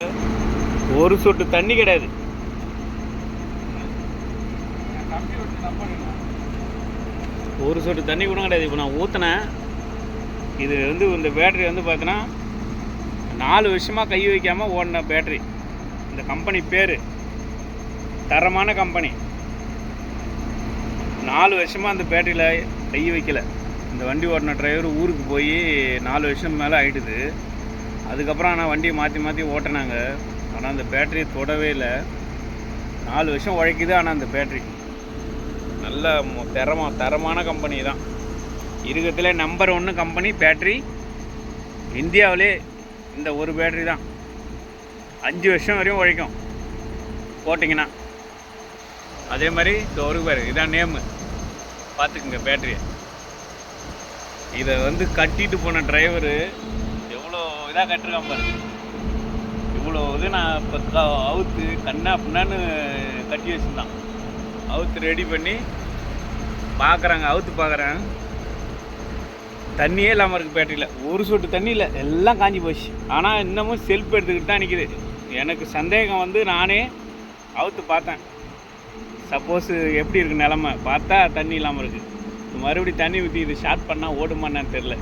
ஒரு சொட்டு தண்ணி கிடையாது. ஒரு சொட்டு தண்ணி கூட கிடையாது. இப்போ நான் ஊற்றினேன். இது வந்து இந்த பேட்ரி வந்து பார்த்தீங்கன்னா 4 வருஷமாக கை வைக்காமல் ஓடின பேட்ரி. இந்த கம்பெனி பேர் தரமான கம்பெனி. 4 வருஷமாக அந்த பேட்டரியில் கை வைக்கலை. இந்த வண்டி ஓடின டிரைவர் ஊருக்கு போய் 4 வருஷம் மேலே ஆகிடுது. அதுக்கப்புறம் ஆனால் வண்டியை மாற்றி மாற்றி ஓட்டினாங்க. ஆனால் அந்த பேட்டரியை தொடவே இல்லை. 4 வருஷம் உழைக்குது. ஆனால் அந்த பேட்ரி நல்ல தரமான கம்பெனி தான். இருக்கிறதுல நம்பர் 1 கம்பெனி பேட்ரி இந்தியாவிலே இந்த ஒரு பேட்ரி தான். 5 வருஷம் வரையும் உழைக்கும் போட்டிங்கன்னா. அதே மாதிரி இந்த ஒரு பேர் இதான் நேமு, பார்த்துக்குங்க பேட்டரியை. இதை வந்து கட்டிட்டு போன டிரைவரு எவ்வளோ இதாக கட்டிருக்கான் பாரு. இவ்வளோ இது நான் இப்போ அவுத்து கண்ணா பின்னான்னு கட்டி வச்சுருந்தான். அவுத்து ரெடி பண்ணி பார்க்குறாங்க. அவுத்து பார்க்குறேன், தண்ணியே இல்லாமல் இருக்குது பேட்டரியில். ஒரு சொட்டு தண்ணி இல்லை, எல்லாம் காஞ்சி போச்சு. ஆனால் இன்னமும் செல்ஃப் எடுத்துக்கிட்டு தான் நிற்கிது. எனக்கு சந்தேகம் வந்து நானே அவுத்து பார்த்தேன். சப்போஸ் எப்படி இருக்குது நிலமை பார்த்தா தண்ணி இல்லாமல் இருக்குது. மறுபடியும் தண்ணி ஊற்றி இது ஷார்ட் பண்ணால் ஓடுமான்னு தெரில.